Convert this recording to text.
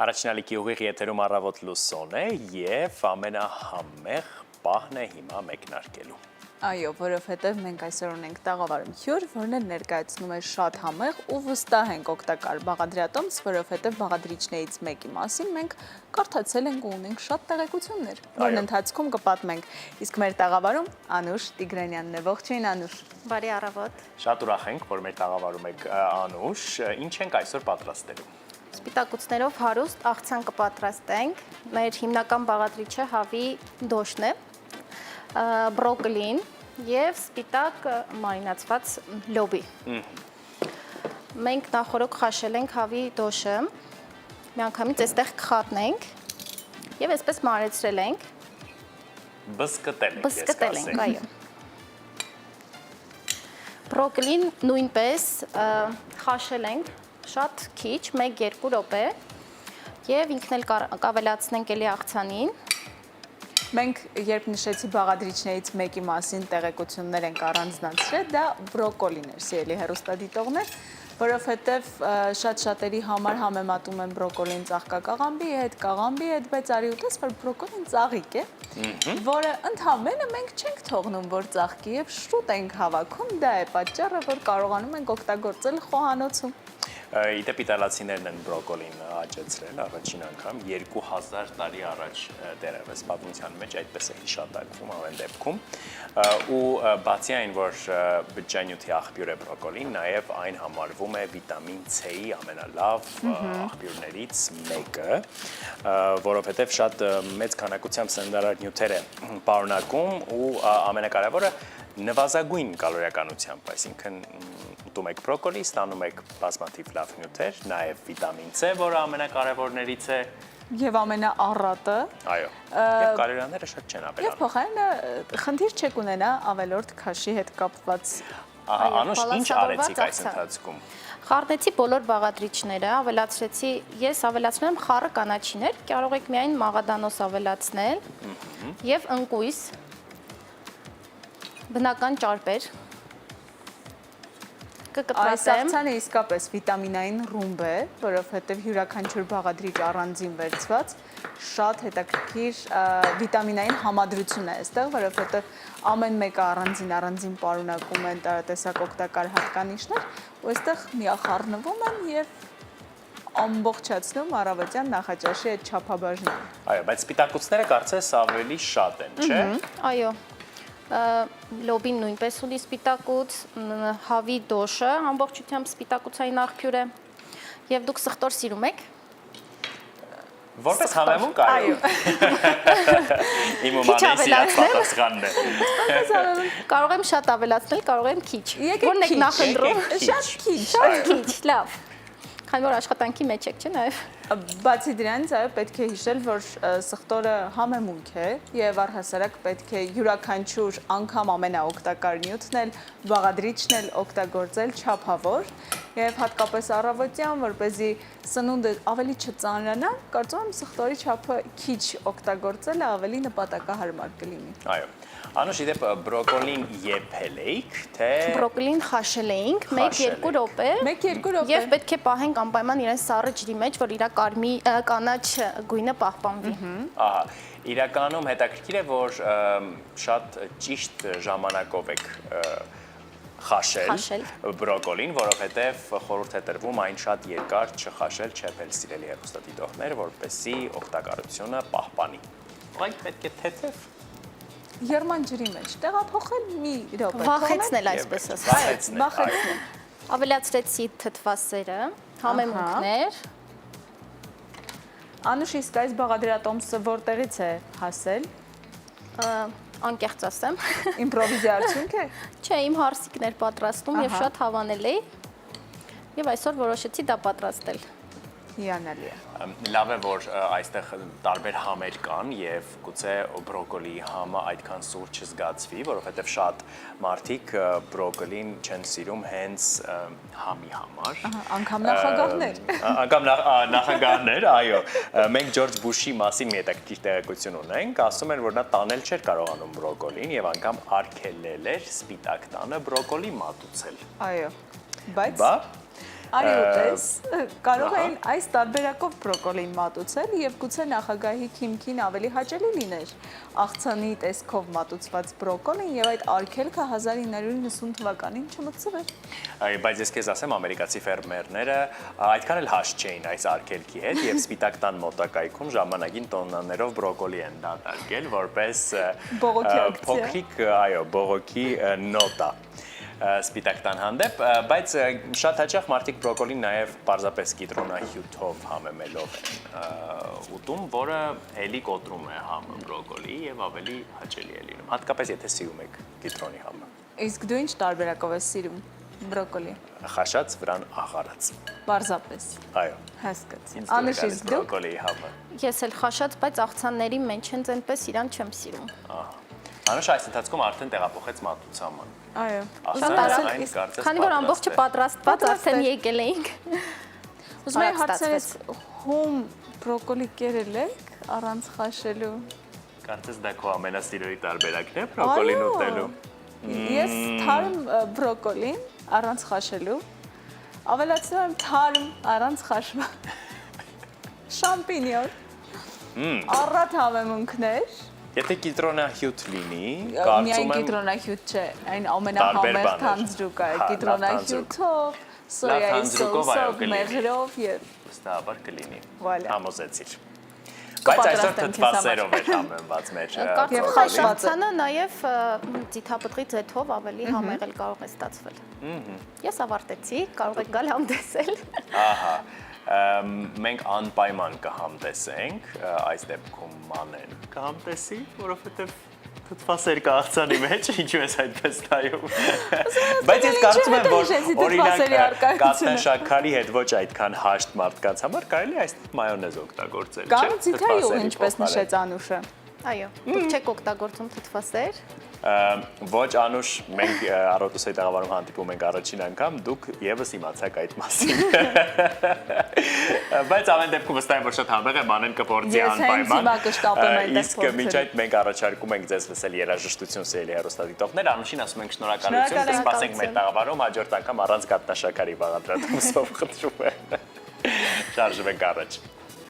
Առաջնալիքի ուղիղ եթերում առավոտ լուսոն է և ամենահամեղ պահն է հիմա մեկնարկելու։ Այո, որովհետև մենք այսօր ունենք տաղավարում հյուր, որն էլ ներկայացնում է շատ համեղ ու վստահ ենք օգտակար բաղադրատոմս, որովհետև բաղադրիչներից մեկի մասին մենք կարդացել ենք ու ունենք շատ տեղեկություններ, որն ընթացքում կպատմենք։ Իսկ մեր տաղավարում Անուշ Տիգրանյանն է։ Ողջույն Անուշ։ Բարի առավոտ։ Շատ ուրախ ենք, որ մեր տաղավարում եք Անուշ, ինչ ենք այսօր պատրաստելու։ Սպիտակուցներով հարուստ աղցան կպատրաստենք։ Մեր հիմնական բաղադրիչը հավի դոշն է, բրոկոլին և սպիտակ մարինացված լոբի։ Մենք նախորոք խաշել ենք հավի դոշը, միանգամից այստեղ կխատնենք և այսպես մարեցրել ենք։ Բսկտել ենք, այո։ Բրոկոլին նույնպես խաշել ենք շատ քիչ, 1-2 րոպե և ինքն էլ կավելացնենք էլի աղցանին։ Մենք երբ նշեցի բաղադրիչներից մեկի մասին տեղեկություններ ենք առանձնացրել, դա բրոկոլին էր, սիրելի հեռուստադիտողներ, որովհետև շատ-շատերի համար համեմատում են բրոկոլին ծաղկակաղամբի հետ, բայց արի ուտես, որ բրոկոլին ծաղիկ է, որը ընդհանրապես մենք չենք թողնում, որ ծաղկի և շուտ ենք հավաքում, դա է պատճառը, որ կարողանում ենք օգտագործել խոհանոցում։ Իդեպ իտալացիներն են բրոկոլին աճեցրել առաջին անգամ 2000 տարի առաջ դեռևս պատմության մեջ այդպես է հիշատակվում ամեն դեպքում ու բացի այն որ բջջանյութի աղբյուր է բրոկոլին նաև այն համարվում է վիտամին C-ի ամենալավ աղբյուրներից մեկը որովհետև շատ մեծ քանակությամբ սննդարար նյութեր է պարունակում ու ամենակարևորը նվազագույն կալորիականությամբ, այսինքն ուտում եք բրոկոլի, ստանում եք բազմաթիվ լավ նյութեր, նաև վիտամին C, որը ամենակարևորներից է և ամենաառատը։ Այո, և կալորիաները շատ չեն ավելանում։ Եվ փոխարենը խնդիր չեք ունենա ավելորդ քաշի հետ կապված։ Անուշ, ինչ արեցիք այս ընթացքում։ Խառնեցի բոլոր բաղադրիչները, ես ավելացնում եմ խառը կանաչիներ, կարող եք միայն մաղադանոս ավելացնել և ընկույզ, բնական ճարպեր, Այս աղցանը իսկապես վիտամինային ռումբ է, որովհետև յուրաքանչյուր բաղադրիչ առանձին վերցված շատ հետաքրքիր վիտամինային համադրություն է այստեղ, որովհետև ամեն մեկը առանձին պարունակում են տարատեսակ օգտակար հատկանիշներ, ու այստեղ միախառնվում են և ամբողջացնում առավոտյան նախաճաշի այդ չափաբաժները։ Այո, բայց սպիտակուցները կարծես ավելի շատ են, չէ՞։ Այո։ Լոբին նույնպես ունի սպիտակուց, հավի դոշը ամբողջությամբ սպիտակուցային աղբյուր է և դուք սխտոր սիրում եք։ Որպես համեմունք, այո։ Իմ ու մանեի սիրած պատասխանն է։ Կարող եմ շատ ավելացնել, կարող եմ քիչ։ Որն եք նախընտրում։ Շատ քիչ, լավ։ Քանի որ աշխատանքի մեջ եք, չէ՞ նաև։ Բացի դրանից, այո, պետք է հիշել, որ սխտորը համեմունք է և առհասարակ պետք է յուրաքանչյուր անգամ ամենաօգտակար նյութն էլ, բաղադրիչն էլ օգտագործել չափավոր և հատկապես առավոտյան, որպեսզի սնունդը ավելի չծանրանա, կարծում եմ սխտորի չափը քիչ օգտագործելը ավելի նպատակահարմար կլինի։ Այո։ Անուշ, իդեպ բրոկոլին եփել էիք, թե… Բրոկոլին խաշել էինք 1-2 րոպե։ 1-2 րոպե։ Եվ պետք է պահենք անպայման իրեն սառը ջրի մեջ, որ իր կանաչ գույնը պահպանվի։ Ահա, իրականում հետաքրքիր է, որ շատ ճիշտ ժամանակով եք խաշել բրոկոլին, որովհետև խորհուրդ է տրվում այն շատ երկար չխաշել, չեփել սիրելի հեռուստադիտողներ, որպեսզի օգտակարությունը պահպանի։ Ուղղակի պետք է թեթև Եռման ջրի մեջ տեղափոխել մի րոպե։ Վախեցնել այսպես ասած։ Վախեցնել։ Ավելացրեցի թթվասերը, համեմունքներ։ Անուշ, իսկ այս բաղադրատոմսը որտեղից է հասել։ Անկեղծ ասեմ։ Իմպրովիզիա արդյունք է։ Չէ, իմ հարսիկն էր պատրաստում և շատ հավանել էի և այսօր որոշեցի դա պատրաստել։ Հիանալի է։ Լավ է, որ այստեղ տարբեր համեր կան և գուցե բրոկոլի համը այդքան սուր չզգացվի, որովհետև շատ մարդիկ բրոկոլին չեն սիրում հենց համի համար։ Անգամ նախագահներ։ Անգամ նախագահներ, այո։ Մենք Ջորջ Բուշի մասին մի հետաքրքիր տեղեկություն ունենք, ասում են, որ նա տանել չէր կարողանում բրոկոլին և անգամ արգելել էր սպիտակ տանը բրոկոլի մատուցել։ Այո, բայց… Այո, տես, կարող էին այս տարբերակով բրոկոլին մատուցել եւ գուցե նախագահի քիմքին ավելի հաճելի լիներ աղցանի տեսքով մատուցված բրոկոլին եւ այդ արգելքը 1990 թվականին չմտցվեր։ Բայց ես քեզ ասեմ, ամերիկացի ֆերմերները այդքան էլ հաշտ չէին այս արգելքի հետ եւ Սպիտակ տան մոտակայքում ժամանակին տոննաներով բրոկոլի են դատարկել որպես Բողոքի ակցիա։ փոքրիկ, այո, բողոքի նոտա Սպիտակ տան հանդեպ, բայց շատ հաճախ մարդիկ բրոկոլին նաև պարզապես կիտրոնահյութով համեմելով են ուտում, որը էլի կոտրում է համը բրոկոլի եւ ավելի հաճելի է լինում, հատկապես եթե սիրում եք կիտրոնի համը։ Իսկ դու ինչ տարբերակով ես սիրում բրոկոլի։ Խաշած վրան աղարած։ Պարզապես։ Այո։ Հասկացա։ Ինձ Անուշ, դուր է իսկ գալիս դու։ բրոկոլիի համը։ Ես էլ խաշած, բայց աղցանների մեջ հենց այնպես իրան չեմ սիրում։ Անուշ այս ընթացքում արդեն տեղափոխեց մատուցաման։ Այո։ Ասել այն կարծես Քանի որ ամբողջը պատրաստված արդեն եկել էինք։ Ուզում եմ Արագ հարցերից հում բրոկոլի կերել եք առանց խաշելու։ Կարծես դա քո ամենասիրելի տարբերակն է բրոկոլին ուտելու։ Ես թարմ բրոկոլին առանց խաշելու, ավելացնում եմ թարմ առանց խաշવા։ Շամպինյոն։ Առատ հավեմունքներ։ Եթե կիտրոնահյութ լինի, Միայն կարծում եմ կիտրոնահյութ չէ, այն Տարբեր ամենահամեղ բաներ։ թանձրուկը է, Հա, կիտրոնահյութով, սոյայի թանձրուկով, այո, սոսով, կլինի։ մեղրով եւ վստահաբար կլինի։ Վալա։ Համոզեցիր։ Բայց այսօր Կպատրաստեմ քեզ թթվասերով է համեմված մեր Կարծում եմ խաշված է։ այս աղցանը նաև ձիթապտղի ձեթով ավելի համեղ էլ կարող է ստացվել։ Ես ավարտեցի, կարող եք գալ համտեսել։ Ահա։ Մենք անպայման կհամտեսենք, այս դեպքում Մանեն կհամտեսի, որովհետև թթվասեր կա աղցանի մեջ, ինչու ես այդպես նայում։ Բայց ես կարծում եմ, որ օրինակ կաթնաշաքարի հետ ոչ այդքան հաշտ մարդկանց համար կարելի է այս մայոնեզ օգտագործել, չէ՞։ Կամ ձիթայու, ինչպես նշեց Անուշը։ Այո, դուք չեք օգտագործում թթվասեր։ Ոչ Անուշ, մենք Արոտուսի տաղավարում հանդիպում ենք առաջին անգամ, դուք եւս իմացաք այդ մասին։ Բայց ամեն դեպքում վստահ եմ, որ շատ համեղ է, Մանեն կփորձի անպայման։ Ես հենց հիմա կշտապեմ այդտեղ Իսկ միջ այդ մենք առաջարկում ենք ձեզ լսել երաժշտություն սիրելի հեռուստադիտողներ, Անուշին ասում ենք շնորհակալություն, կսպասենք մեր տաղավարում, հաջորդ անգամ առանց կաթնաշաքարի բաղադրատումսով խնդրում եմ։ Շարժվենք առաջ։